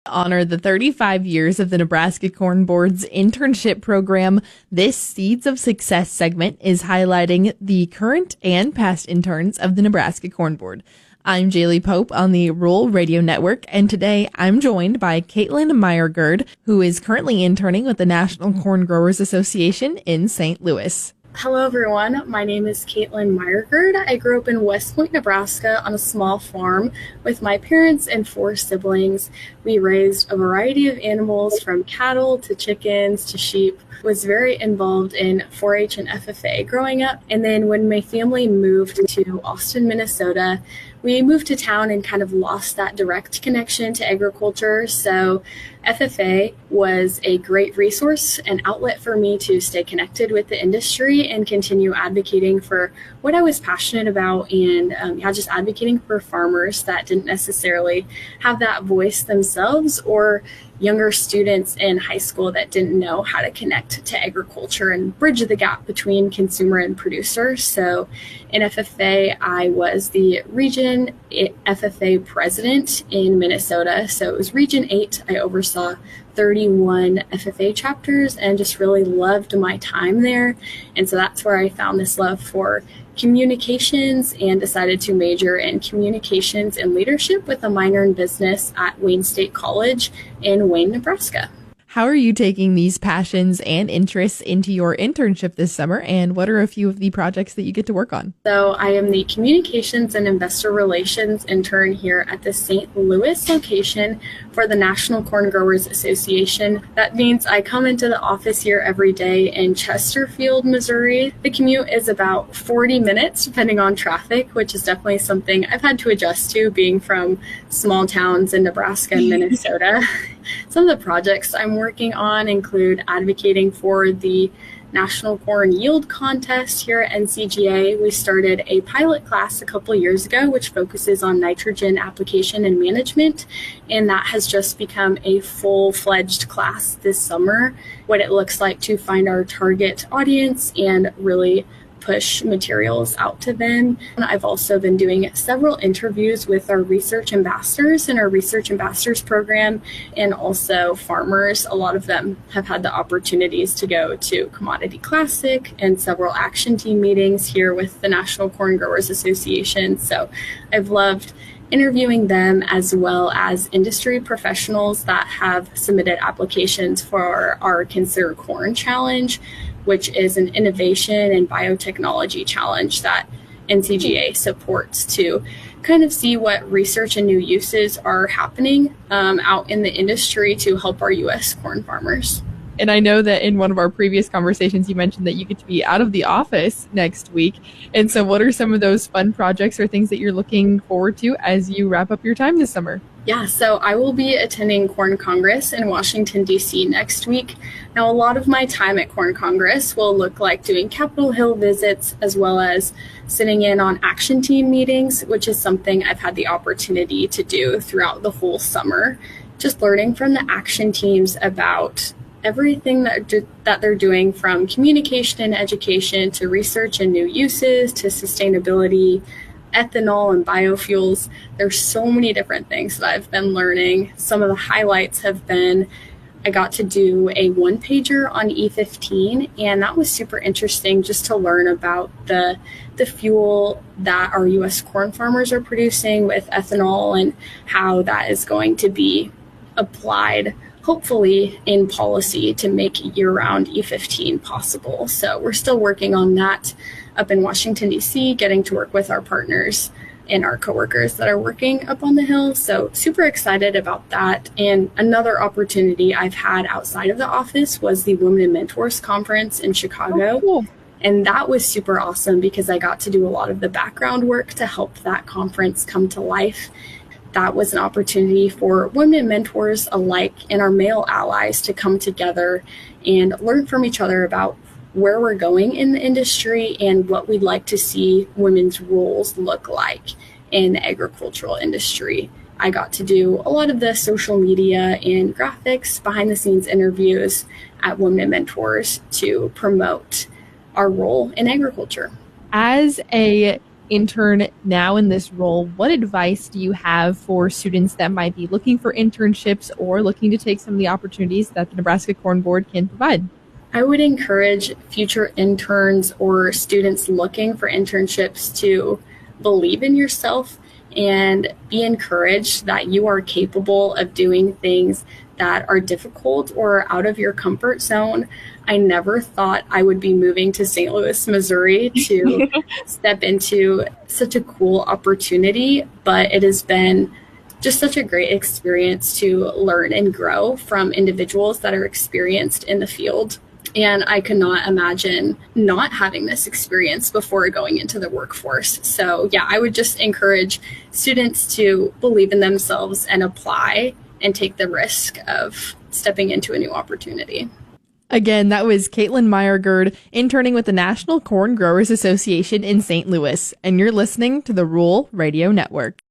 Honor the 35 years of the Nebraska Corn Board's internship program, this Seeds of Success segment is highlighting the current and past interns of the Nebraska Corn Board. I'm Jaylee Pope on the Rural Radio Network, and today I'm joined by Kaitlin Meiergerd, who is currently interning with the National Corn Growers Association in St. Louis. Hello everyone, my name is Kaitlin Meiergerd. I grew up in West Point, Nebraska on a small farm with my parents and 4 siblings. We raised a variety of animals from cattle to chickens to sheep. Was very involved in 4-H and FFA growing up. And then when my family moved to Austin, Minnesota, we moved to town and kind of lost that direct connection to agriculture. So FFA was a great resource and outlet for me to stay connected with the industry and continue advocating for what I was passionate about and just advocating for farmers that didn't necessarily have that voice themselves, or younger students in high school that didn't know how to connect to agriculture and bridge the gap between consumer and producer. So in FFA, I was the region FFA president in Minnesota. So it was Region 8. I oversaw 31 FFA chapters and just really loved my time there. And so that's where I found this love for communications and decided to major in communications and leadership with a minor in business at Wayne State College in Wayne, Nebraska. How are you taking these passions and interests into your internship this summer, and what are a few of the projects that you get to work on? So I am the Communications and Investor Relations intern here at the St. Louis location for the National Corn Growers Association. That means I come into the office here every day in Chesterfield, Missouri. The commute is about 40 minutes depending on traffic, which is definitely something I've had to adjust to, being from small towns in Nebraska and Minnesota. Some of the projects I'm working on include advocating for the National Corn Yield Contest here at NCGA. We started a pilot class a couple years ago, which focuses on nitrogen application and management, and that has just become a full-fledged class this summer. What it looks like to find our target audience and really push materials out to them. I've also been doing several interviews with our research ambassadors in our research ambassadors program, and also farmers. A lot of them have had the opportunities to go to Commodity Classic and several action team meetings here with the National Corn Growers Association. So I've loved interviewing them, as well as industry professionals that have submitted applications for our Consider Corn Challenge, which is an innovation and biotechnology challenge that NCGA supports to kind of see what research and new uses are happening out in the industry to help our U.S. corn farmers. And I know that in one of our previous conversations, you mentioned that you get to be out of the office next week. And so what are some of those fun projects or things that you're looking forward to as you wrap up your time this summer? Yeah, so I will be attending Corn Congress in Washington, D.C. next week. Now, a lot of my time at Corn Congress will look like doing Capitol Hill visits, as well as sitting in on action team meetings, which is something I've had the opportunity to do throughout the whole summer. Just learning from the action teams about everything that they're doing, from communication and education to research and new uses to sustainability, ethanol and biofuels. There's so many different things that I've been learning. Some of the highlights have been I got to do a 1-pager on E15, and that was super interesting just to learn about the fuel that our U.S. corn farmers are producing with ethanol and how that is going to be applied, hopefully, in policy to make year-round E15 possible. So we're still working on that up in Washington, D.C., getting to work with our partners and our coworkers that are working up on the Hill. So super excited about that. And another opportunity I've had outside of the office was the Women in Mentors Conference in Chicago. Oh, cool. And that was super awesome because I got to do a lot of the background work to help that conference come to life. That was an opportunity for women mentors alike and our male allies to come together and learn from each other about where we're going in the industry and what we'd like to see women's roles look like in the agricultural industry. I got to do a lot of the social media and graphics, behind the scenes interviews at Women Mentors to promote our role in agriculture. As a intern now in this role, what advice do you have for students that might be looking for internships or looking to take some of the opportunities that the Nebraska Corn Board can provide? I would encourage future interns or students looking for internships to believe in yourself and be encouraged that you are capable of doing things that are difficult or out of your comfort zone. I never thought I would be moving to St. Louis, Missouri to step into such a cool opportunity, but it has been just such a great experience to learn and grow from individuals that are experienced in the field. And I could not imagine not having this experience before going into the workforce. So yeah, I would just encourage students to believe in themselves and apply and take the risk of stepping into a new opportunity. Again, that was Kaitlin Meiergerd, interning with the National Corn Growers Association in St. Louis. And you're listening to the Rural Radio Network.